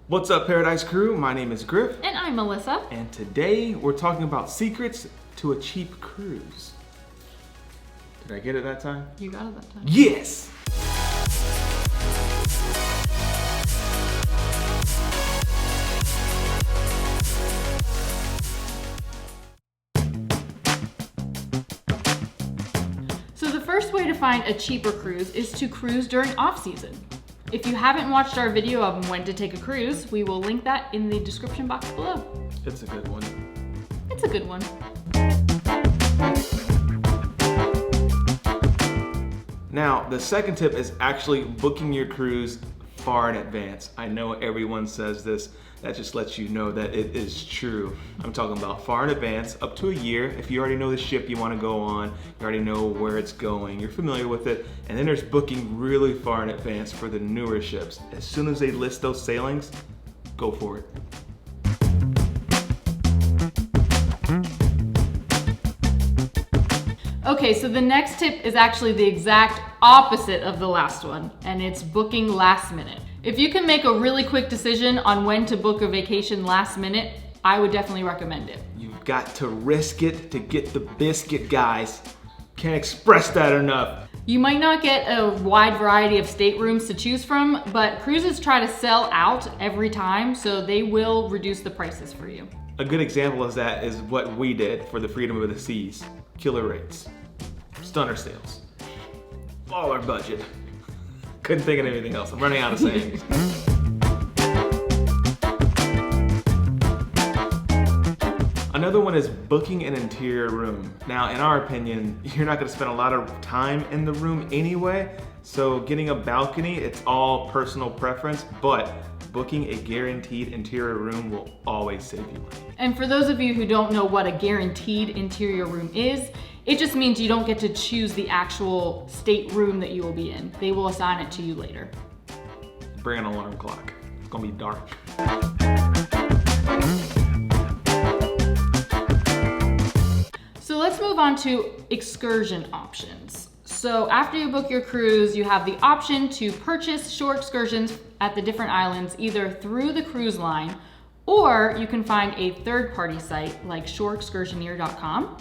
What's up, Paradise Crew? My name is Griff. And I'm Alyssa. And today we're talking about secrets to a cheap cruise. Did I get it that time? You got it that time. Yes! So the first way to find a cheaper cruise is to cruise during off-season. If you haven't watched our video on when to take a cruise, we will link that in the description box below. It's a good one. It's a good one. Now, the second tip is actually booking your cruise far in advance. I know everyone says this. That just lets you know that it is true. I'm talking about far in advance, up to a year. If you already know the ship you want to go on, you already know where it's going, you're familiar with it. And then there's booking really far in advance for the newer ships. As soon as they list those sailings, go for it. Okay, so the next tip is actually the exact opposite of the last one, and it's booking last minute. If you can make a really quick decision on when to book a vacation last minute, I would definitely recommend it. You've got to risk it to get the biscuit, guys. Can't express that enough. You might not get a wide variety of staterooms to choose from, but cruises try to sell out every time, so they will reduce the prices for you. A good example of that is what we did for the Freedom of the Seas. Killer rates, stunner sales, all our budget. Couldn't think of anything else. I'm running out of sayings. Another one is booking an interior room. Now, in our opinion, you're not gonna spend a lot of time in the room anyway, so getting a balcony, it's all personal preference, but booking a guaranteed interior room will always save you money. And for those of you who don't know what a guaranteed interior room is, it just means you don't get to choose the actual stateroom that you will be in. They will assign it to you later. Bring an alarm clock. It's gonna be dark. So let's move on to excursion options. So after you book your cruise, you have the option to purchase shore excursions at the different islands, either through the cruise line, or you can find a third-party site like shoreexcursioneer.com.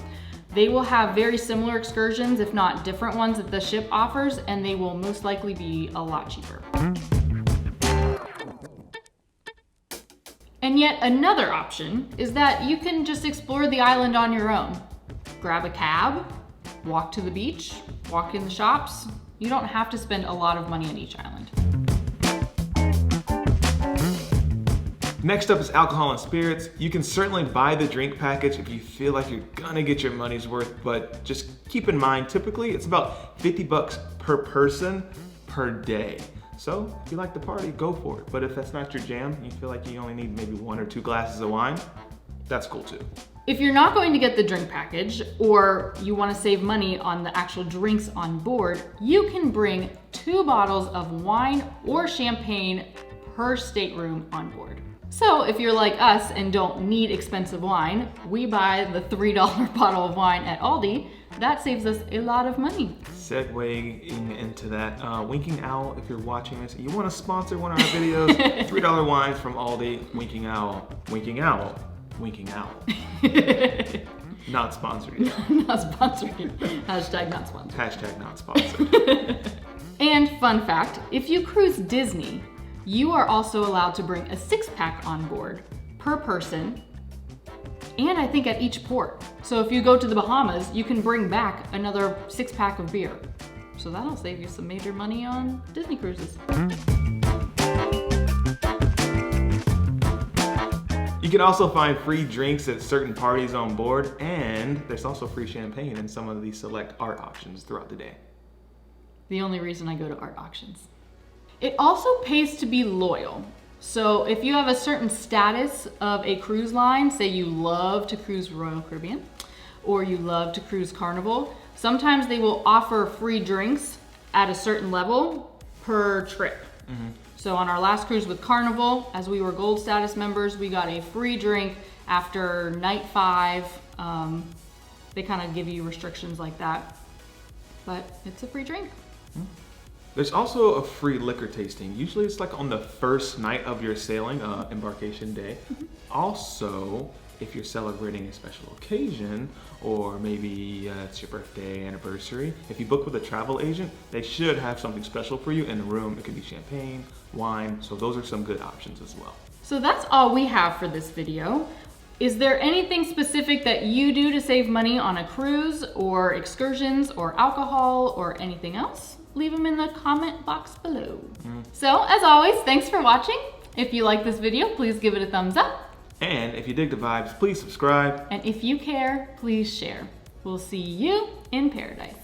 They will have very similar excursions, if not different ones that the ship offers, and they will most likely be a lot cheaper. And yet another option is that you can just explore the island on your own. Grab a cab, walk to the beach, walk in the shops. You don't have to spend a lot of money on each island. Next up is alcohol and spirits. You can certainly buy the drink package if you feel like you're gonna get your money's worth, but just keep in mind, typically it's about 50 bucks per person per day. So if you like the party, go for it. But if that's not your jam, you feel like you only need maybe 1 or 2 glasses of wine, that's cool too. If you're not going to get the drink package, or you want to save money on the actual drinks on board, you can bring 2 bottles of wine or champagne per stateroom on board. So if you're like us and don't need expensive wine, we buy the $3 bottle of wine at Aldi. That saves us a lot of money. Segueing into that, Winking Owl, if you're watching this, you want to sponsor one of our videos, $3 wines from Aldi, Winking Owl, Winking Owl, Winking Owl. Not sponsored yet. Not sponsored yet. Hashtag not sponsored. Hashtag not sponsored. And fun fact, if you cruise Disney, you are also allowed to bring a 6-pack on board per person, and I think at each port. So if you go to the Bahamas, you can bring back another 6-pack of beer. So that'll save you some major money on Disney cruises. You can also find free drinks at certain parties on board, and there's also free champagne in some of these select art auctions throughout the day. The only reason I go to art auctions. It also pays to be loyal. So if you have a certain status of a cruise line, say you love to cruise Royal Caribbean, or you love to cruise Carnival, sometimes they will offer free drinks at a certain level per trip. Mm-hmm. So on our last cruise with Carnival, as we were gold status members, we got a free drink after night 5. They kind of give you restrictions like that, but it's a free drink. There's also a free liquor tasting. Usually it's like on the first night of your sailing, embarkation day. Also, if you're celebrating a special occasion, or maybe it's your birthday, anniversary, if you book with a travel agent, they should have something special for you in the room. It could be champagne, wine, so those are some good options as well. So that's all we have for this video. Is there anything specific that you do to save money on a cruise, or excursions, or alcohol, or anything else? Leave them in the comment box below. So, as always, thanks for watching. If you like this video, please give it a thumbs up. And if you dig the vibes, please subscribe. And if you care, please share. We'll see you in paradise.